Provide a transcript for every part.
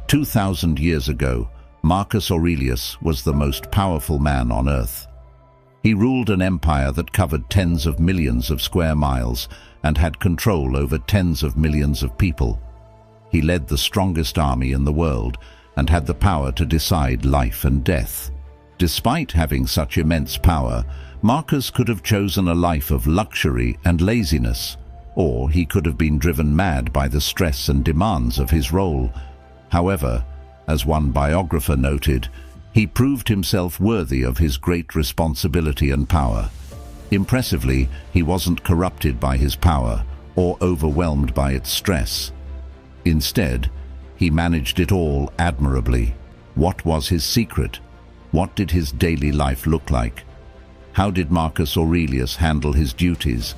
2,000 years ago, Marcus Aurelius was the most powerful man on earth. He ruled an empire that covered tens of millions of square miles and had control over tens of millions of people. He led the strongest army in the world and had the power to decide life and death. Despite having such immense power, Marcus could have chosen a life of luxury and laziness, or he could have been driven mad by the stress and demands of his role. However, as one biographer noted, he proved himself worthy of his great responsibility and power. Impressively, he wasn't corrupted by his power or overwhelmed by its stress. Instead, he managed it all admirably. What was his secret? What did his daily life look like? How did Marcus Aurelius handle his duties?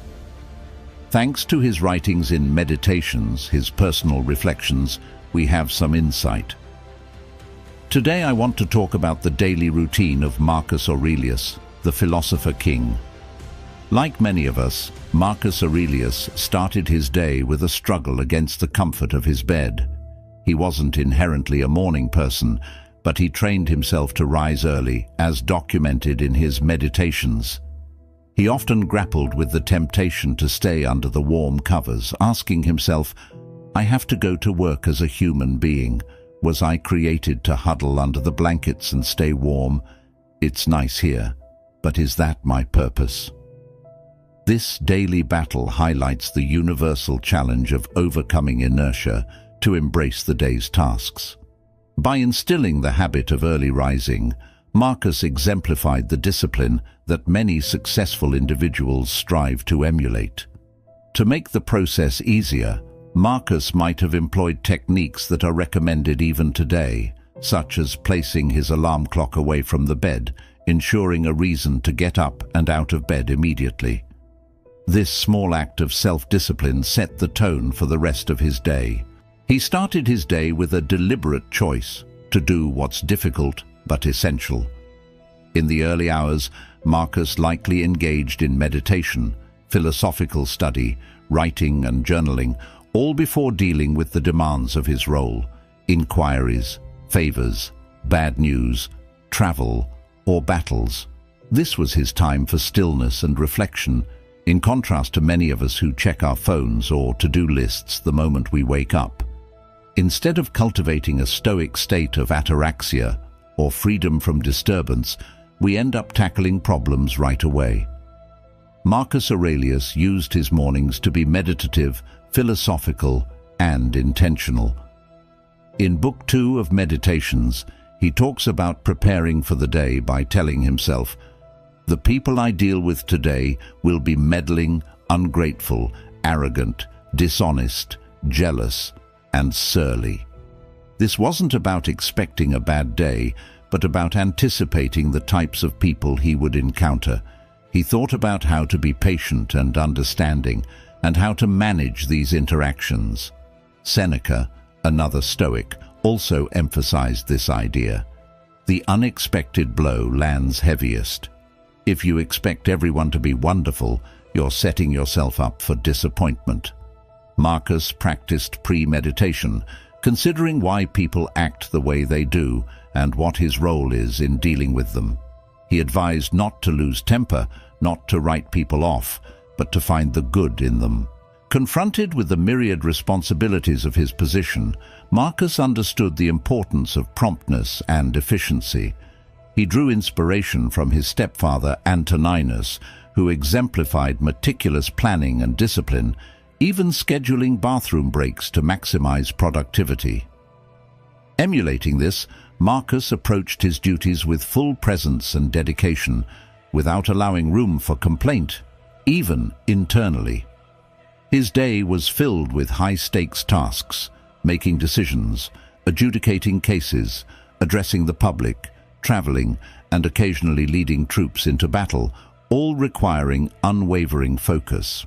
Thanks to his writings in Meditations, his personal reflections, we have some insight. Today I want to talk about the daily routine of Marcus Aurelius, the philosopher-king. Like many of us, Marcus Aurelius started his day with a struggle against the comfort of his bed. He wasn't inherently a morning person, but he trained himself to rise early, as documented in his Meditations. He often grappled with the temptation to stay under the warm covers, asking himself, "I have to go to work as a human being. Was I created to huddle under the blankets and stay warm? It's nice here, but is that my purpose?" This daily battle highlights the universal challenge of overcoming inertia to embrace the day's tasks. By instilling the habit of early rising, Marcus exemplified the discipline that many successful individuals strive to emulate. To make the process easier, Marcus might have employed techniques that are recommended even today, such as placing his alarm clock away from the bed, ensuring a reason to get up and out of bed immediately. This small act of self-discipline set the tone for the rest of his day. He started his day with a deliberate choice to do what's difficult but essential. In the early hours, Marcus likely engaged in meditation, philosophical study, writing and journaling, all before dealing with the demands of his role: inquiries, favors, bad news, travel, or battles. This was his time for stillness and reflection, in contrast to many of us who check our phones or to-do lists the moment we wake up. Instead of cultivating a stoic state of ataraxia, or freedom from disturbance, we end up tackling problems right away. Marcus Aurelius used his mornings to be meditative, philosophical, and intentional. In Book 2 of Meditations, he talks about preparing for the day by telling himself, "The people I deal with today will be meddling, ungrateful, arrogant, dishonest, jealous, and surly." This wasn't about expecting a bad day, but about anticipating the types of people he would encounter. He thought about how to be patient and understanding, and how to manage these interactions. Seneca, another Stoic, also emphasized this idea. The unexpected blow lands heaviest. If you expect everyone to be wonderful, you're setting yourself up for disappointment. Marcus practiced premeditation, considering why people act the way they do and what his role is in dealing with them. He advised not to lose temper, not to write people off, but to find the good in them. Confronted with the myriad responsibilities of his position, Marcus understood the importance of promptness and efficiency. He drew inspiration from his stepfather Antoninus, who exemplified meticulous planning and discipline, even scheduling bathroom breaks to maximize productivity. Emulating this, Marcus approached his duties with full presence and dedication, without allowing room for complaint, even internally. His day was filled with high-stakes tasks, making decisions, adjudicating cases, addressing the public, traveling, and occasionally leading troops into battle, all requiring unwavering focus.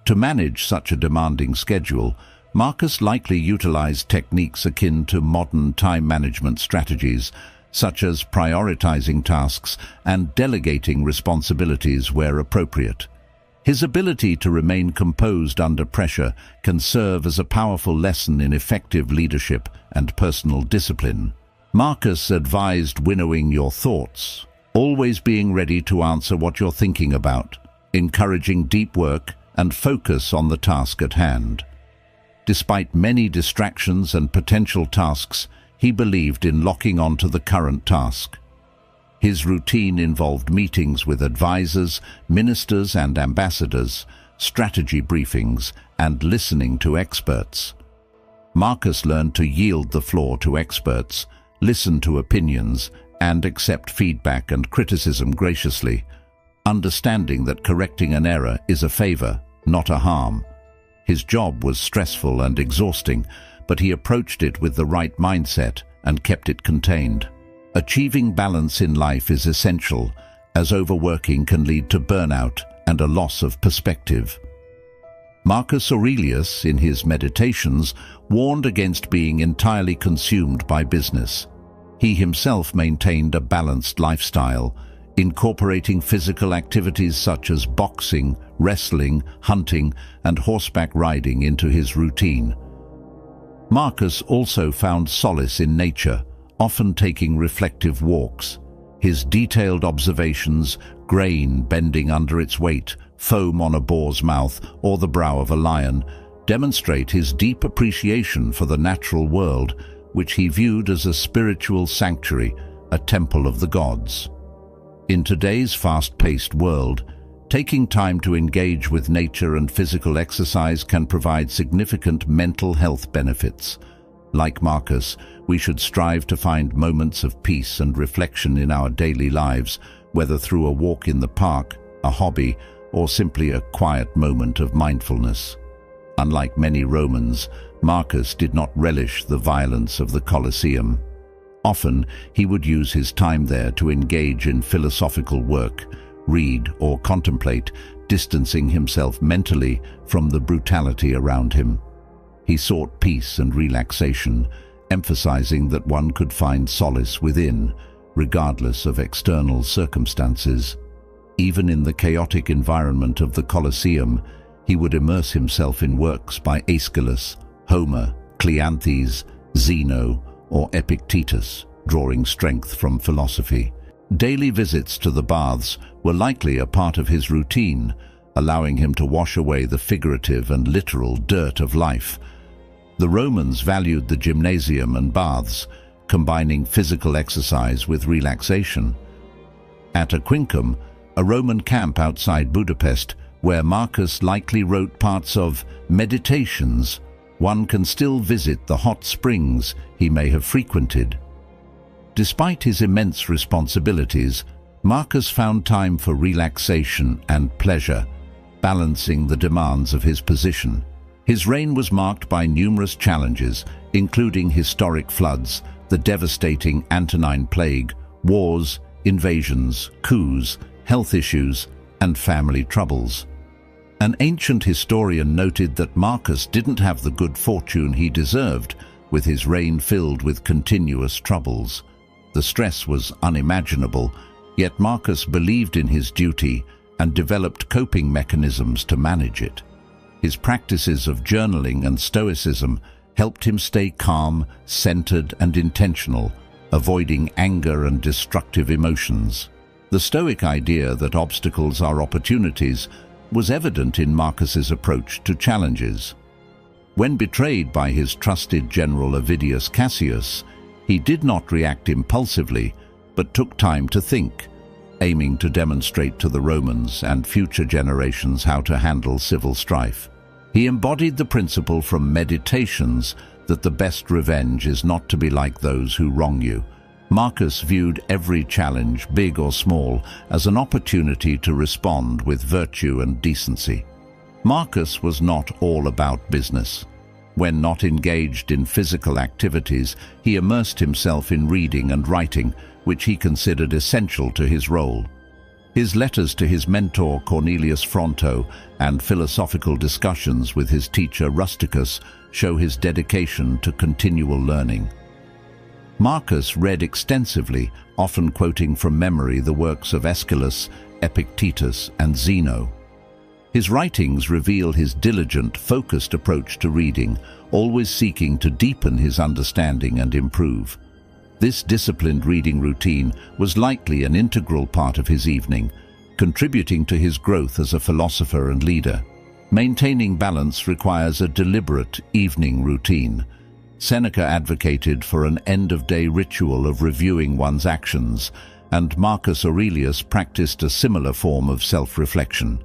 To manage such a demanding schedule, Marcus likely utilized techniques akin to modern time management strategies, such as prioritizing tasks and delegating responsibilities where appropriate. His ability to remain composed under pressure can serve as a powerful lesson in effective leadership and personal discipline. Marcus advised winnowing your thoughts, always being ready to answer what you're thinking about, encouraging deep work and focus on the task at hand. Despite many distractions and potential tasks, he believed in locking onto the current task. His routine involved meetings with advisors, ministers and ambassadors, strategy briefings, and listening to experts. Marcus learned to yield the floor to experts, listen to opinions, and accept feedback and criticism graciously, understanding that correcting an error is a favor, not a harm. His job was stressful and exhausting, but he approached it with the right mindset and kept it contained. Achieving balance in life is essential, as overworking can lead to burnout and a loss of perspective. Marcus Aurelius, in his Meditations, warned against being entirely consumed by business. He himself maintained a balanced lifestyle, incorporating physical activities such as boxing, wrestling, hunting, and horseback riding into his routine. Marcus also found solace in nature, often taking reflective walks. His detailed observations, grain bending under its weight, foam on a boar's mouth, or the brow of a lion, demonstrate his deep appreciation for the natural world, which he viewed as a spiritual sanctuary, a temple of the gods. In today's fast-paced world, taking time to engage with nature and physical exercise can provide significant mental health benefits. Like Marcus, we should strive to find moments of peace and reflection in our daily lives, whether through a walk in the park, a hobby, or simply a quiet moment of mindfulness. Unlike many Romans, Marcus did not relish the violence of the Colosseum. Often, he would use his time there to engage in philosophical work, read or contemplate, distancing himself mentally from the brutality around him. He sought peace and relaxation, emphasizing that one could find solace within, regardless of external circumstances. Even in the chaotic environment of the Colosseum, he would immerse himself in works by Aeschylus, Homer, Cleanthes, Zeno, or Epictetus, drawing strength from philosophy. Daily visits to the baths were likely a part of his routine, allowing him to wash away the figurative and literal dirt of life. The Romans valued the gymnasium and baths, combining physical exercise with relaxation. At Aquincum, a Roman camp outside Budapest, where Marcus likely wrote parts of Meditations, one can still visit the hot springs he may have frequented. Despite his immense responsibilities, Marcus found time for relaxation and pleasure, balancing the demands of his position. His reign was marked by numerous challenges, including historic floods, the devastating Antonine Plague, wars, invasions, coups, health issues, and family troubles. An ancient historian noted that Marcus didn't have the good fortune he deserved, with his reign filled with continuous troubles. The stress was unimaginable, yet Marcus believed in his duty and developed coping mechanisms to manage it. His practices of journaling and Stoicism helped him stay calm, centered, and intentional, avoiding anger and destructive emotions. The Stoic idea that obstacles are opportunities was evident in Marcus's approach to challenges. When betrayed by his trusted general Avidius Cassius, he did not react impulsively, but took time to think, aiming to demonstrate to the Romans and future generations how to handle civil strife. He embodied the principle from Meditations that the best revenge is not to be like those who wrong you. Marcus viewed every challenge, big or small, as an opportunity to respond with virtue and decency. Marcus was not all about business. When not engaged in physical activities, he immersed himself in reading and writing, which he considered essential to his role. His letters to his mentor Cornelius Fronto and philosophical discussions with his teacher Rusticus show his dedication to continual learning. Marcus read extensively, often quoting from memory the works of Aeschylus, Epictetus, and Zeno. His writings reveal his diligent, focused approach to reading, always seeking to deepen his understanding and improve. This disciplined reading routine was likely an integral part of his evening, contributing to his growth as a philosopher and leader. Maintaining balance requires a deliberate evening routine. Seneca advocated for an end-of-day ritual of reviewing one's actions, and Marcus Aurelius practiced a similar form of self-reflection.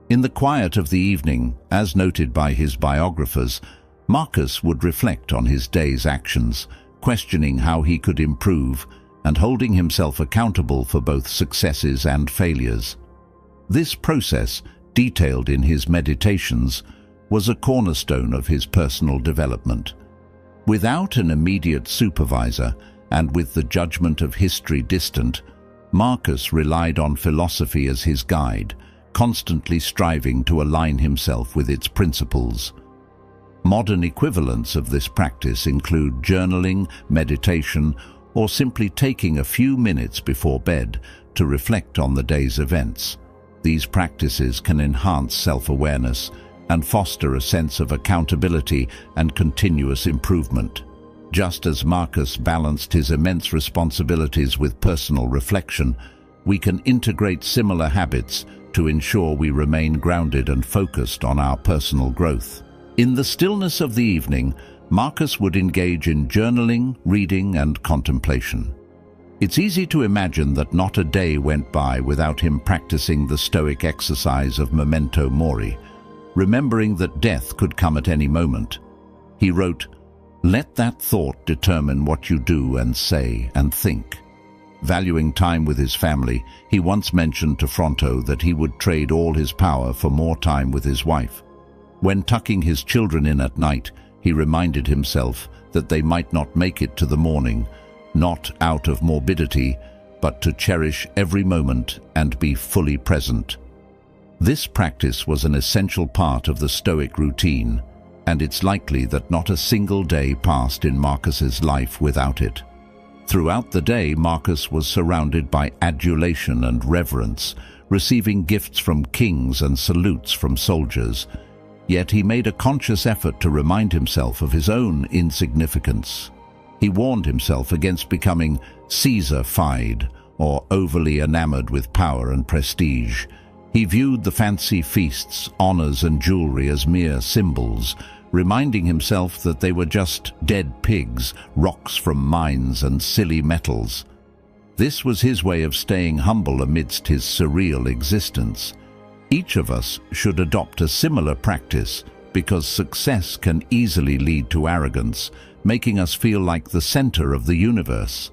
In the quiet of the evening, as noted by his biographers, Marcus would reflect on his day's actions, questioning how he could improve and holding himself accountable for both successes and failures. This process, detailed in his meditations, was a cornerstone of his personal development. Without an immediate supervisor, and with the judgment of history distant, Marcus relied on philosophy as his guide, constantly striving to align himself with its principles. Modern equivalents of this practice include journaling, meditation, or simply taking a few minutes before bed to reflect on the day's events. These practices can enhance self-awareness and foster a sense of accountability and continuous improvement. Just as Marcus balanced his immense responsibilities with personal reflection, we can integrate similar habits to ensure we remain grounded and focused on our personal growth. In the stillness of the evening, Marcus would engage in journaling, reading, and contemplation. It's easy to imagine that not a day went by without him practicing the Stoic exercise of memento mori, remembering that death could come at any moment. He wrote, "Let that thought determine what you do and say and think." Valuing time with his family, he once mentioned to Fronto that he would trade all his power for more time with his wife. When tucking his children in at night, he reminded himself that they might not make it to the morning, not out of morbidity, but to cherish every moment and be fully present. This practice was an essential part of the Stoic routine, and it's likely that not a single day passed in Marcus's life without it. Throughout the day, Marcus was surrounded by adulation and reverence, receiving gifts from kings and salutes from soldiers. Yet he made a conscious effort to remind himself of his own insignificance. He warned himself against becoming Caesar-fied or overly enamored with power and prestige. He viewed the fancy feasts, honors, and jewelry as mere symbols, reminding himself that they were just dead pigs, rocks from mines, and silly metals. This was his way of staying humble amidst his surreal existence. Each of us should adopt a similar practice because success can easily lead to arrogance, making us feel like the center of the universe.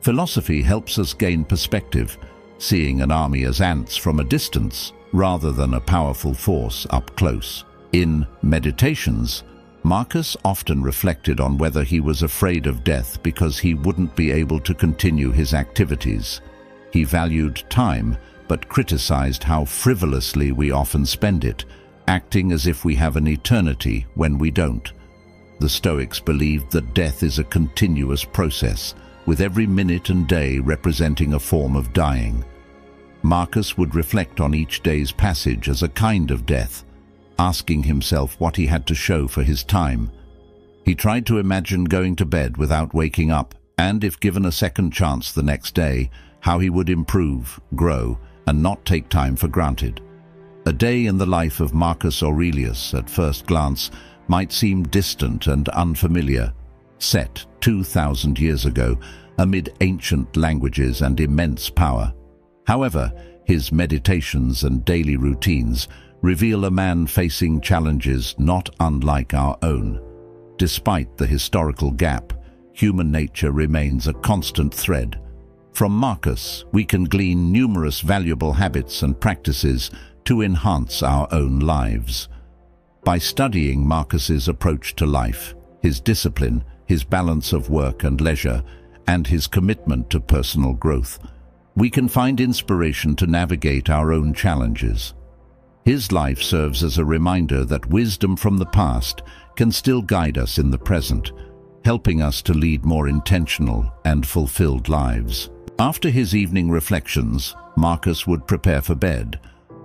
Philosophy helps us gain perspective, seeing an army as ants from a distance rather than a powerful force up close. In Meditations, Marcus often reflected on whether he was afraid of death because he wouldn't be able to continue his activities. He valued time, but criticized how frivolously we often spend it, acting as if we have an eternity when we don't. The Stoics believed that death is a continuous process, with every minute and day representing a form of dying. Marcus would reflect on each day's passage as a kind of death, asking himself what he had to show for his time. He tried to imagine going to bed without waking up, and if given a second chance the next day, how he would improve, grow, and not take time for granted. A day in the life of Marcus Aurelius, at first glance, might seem distant and unfamiliar, set 2,000 years ago amid ancient languages and immense power. However, his meditations and daily routines reveal a man facing challenges not unlike our own. Despite the historical gap, human nature remains a constant thread. From Marcus, we can glean numerous valuable habits and practices to enhance our own lives. By studying Marcus's approach to life, his discipline, his balance of work and leisure, and his commitment to personal growth, we can find inspiration to navigate our own challenges. His life serves as a reminder that wisdom from the past can still guide us in the present, helping us to lead more intentional and fulfilled lives. After his evening reflections, Marcus would prepare for bed,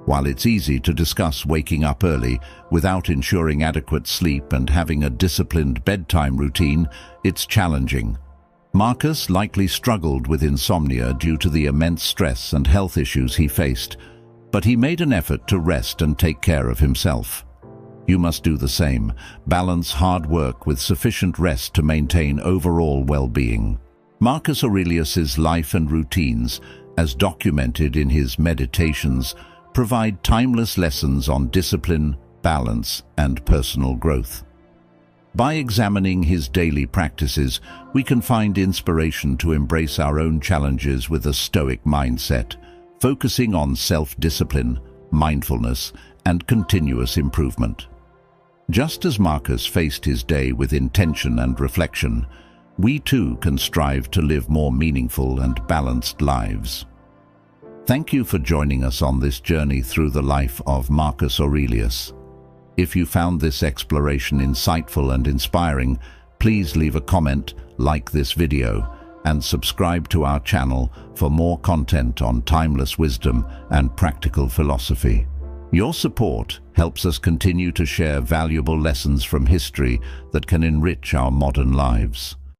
While it's easy to discuss waking up early without ensuring adequate sleep and having a disciplined bedtime routine, it's challenging. Marcus likely struggled with insomnia due to the immense stress and health issues he faced, but he made an effort to rest and take care of himself. You must do the same. Balance hard work with sufficient rest to maintain overall well-being. Marcus Aurelius's life and routines, as documented in his Meditations, provide timeless lessons on discipline, balance, and personal growth. By examining his daily practices, we can find inspiration to embrace our own challenges with a Stoic mindset, focusing on self-discipline, mindfulness, and continuous improvement. Just as Marcus faced his day with intention and reflection, we too can strive to live more meaningful and balanced lives. Thank you for joining us on this journey through the life of Marcus Aurelius. If you found this exploration insightful and inspiring, please leave a comment, like this video, and subscribe to our channel for more content on timeless wisdom and practical philosophy. Your support helps us continue to share valuable lessons from history that can enrich our modern lives.